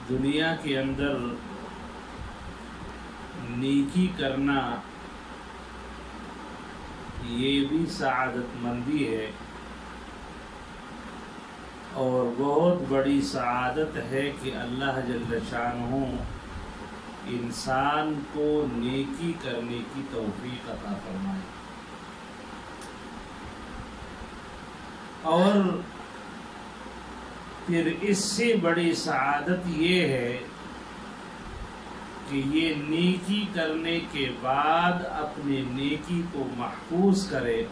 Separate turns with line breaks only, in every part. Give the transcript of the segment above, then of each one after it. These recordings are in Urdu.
دنیا کے اندر نیکی کرنا یہ بھی سعادت مندی ہے، اور بہت بڑی سعادت ہے کہ اللہ جل شانہ انسان کو نیکی کرنے کی توفیق عطا فرمائے۔ اور پھر اس سے بڑی سعادت یہ ہے کہ یہ نیکی کرنے کے بعد اپنے نیکی کو محفوظ کرے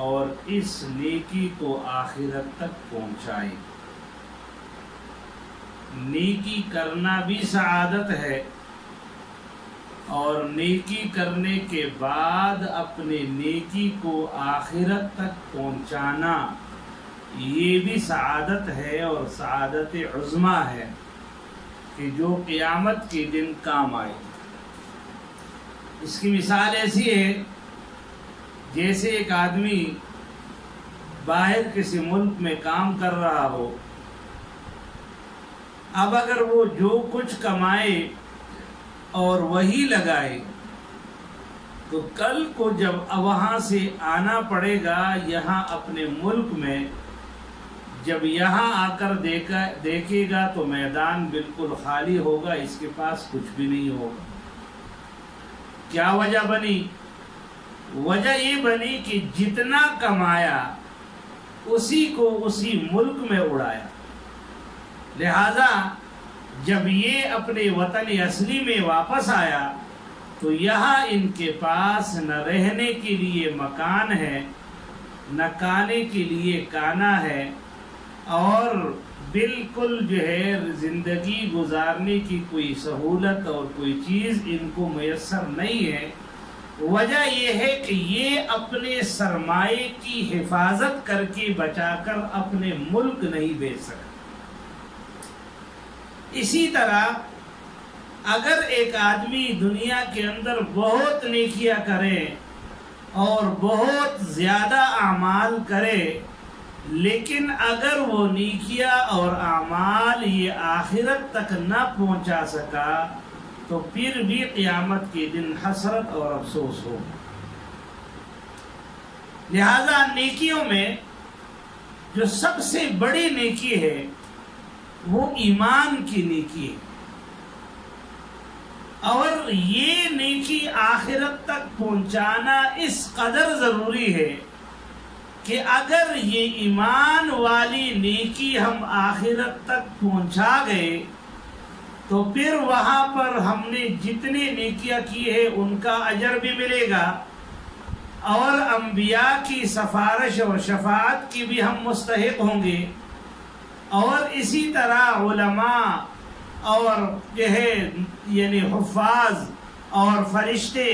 اور اس نیکی کو آخرت تک پہنچائے۔ نیکی کرنا بھی سعادت ہے، اور نیکی کرنے کے بعد اپنے نیکی کو آخرت تک پہنچانا یہ بھی سعادت ہے، اور سعادت عظمیٰ ہے کہ جو قیامت کے دن کام آئے۔ اس کی مثال ایسی ہے جیسے ایک آدمی باہر کسی ملک میں کام کر رہا ہو، اب اگر وہ جو کچھ کمائے اور وہی لگائے تو کل کو جب وہاں سے آنا پڑے گا یہاں اپنے ملک میں، جب یہاں آ کر دیکھے گا تو میدان بالکل خالی ہوگا، اس کے پاس کچھ بھی نہیں ہوگا۔ کیا وجہ بنی؟ وجہ یہ بنی کہ جتنا کمایا اسی کو اسی ملک میں اڑایا۔ لہذا جب یہ اپنے وطن اصلی میں واپس آیا تو یہاں ان کے پاس نہ رہنے کے لیے مکان ہے، نہ کھانے کے لیے کھانا ہے، اور بالکل جو ہے زندگی گزارنے کی کوئی سہولت اور کوئی چیز ان کو میسر نہیں ہے۔ وجہ یہ ہے کہ یہ اپنے سرمایے کی حفاظت کر کے بچا کر اپنے ملک نہیں بیچ سکتے۔ اسی طرح اگر ایک آدمی دنیا کے اندر بہت نیکیاں کرے اور بہت زیادہ اعمال کرے، لیکن اگر وہ نیکیاں اور اعمال یہ آخرت تک نہ پہنچا سکا تو پھر بھی قیامت کے دن حسرت اور افسوس ہو۔ لہذا نیکیوں میں جو سب سے بڑی نیکی ہے وہ ایمان کی نیکی ہے، اور یہ نیکی آخرت تک پہنچانا اس قدر ضروری ہے کہ اگر یہ ایمان والی نیکی ہم آخرت تک پہنچا گئے تو پھر وہاں پر ہم نے جتنے نیکیاں کی ہے ان کا اجر بھی ملے گا، اور انبیاء کی سفارش اور شفاعت کی بھی ہم مستحق ہوں گے، اور اسی طرح علماء اور جو ہے یعنی حفاظ اور فرشتے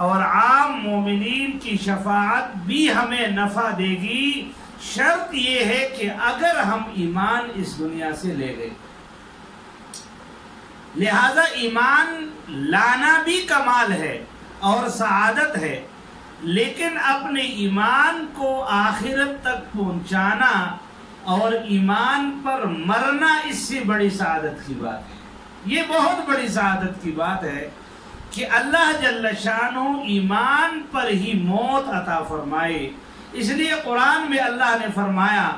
اور عام مومنین کی شفاعت بھی ہمیں نفع دے گی، شرط یہ ہے کہ اگر ہم ایمان اس دنیا سے لے گئے۔ لہذا ایمان لانا بھی کمال ہے اور سعادت ہے، لیکن اپنے ایمان کو آخرت تک پہنچانا اور ایمان پر مرنا اس سے بڑی سعادت کی بات ہے۔ یہ بہت بڑی سعادت کی بات ہے کہ اللہ جل شانہ ایمان پر ہی موت عطا فرمائے۔ اس لیے قرآن میں اللہ نے فرمایا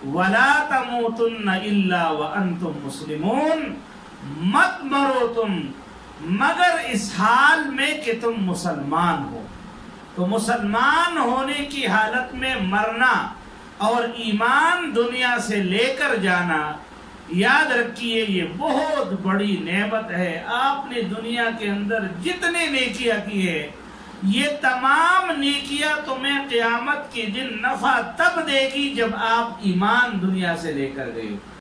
وَلَا تَمُوتُنَّ إِلَّا وَأَنْتُمْ مُسْلِمُونَ، مت مرو تم مگر اس حال میں کہ تم مسلمان ہو۔ تو مسلمان ہونے کی حالت میں مرنا اور ایمان دنیا سے لے کر جانا، یاد رکھیے یہ بہت بڑی نعمت ہے۔ آپ نے دنیا کے اندر جتنے نیکیاں کی ہے، یہ تمام نیکیاں تمہیں قیامت کے دن نفع تب دے گی جب آپ ایمان دنیا سے لے کر گئے ہو۔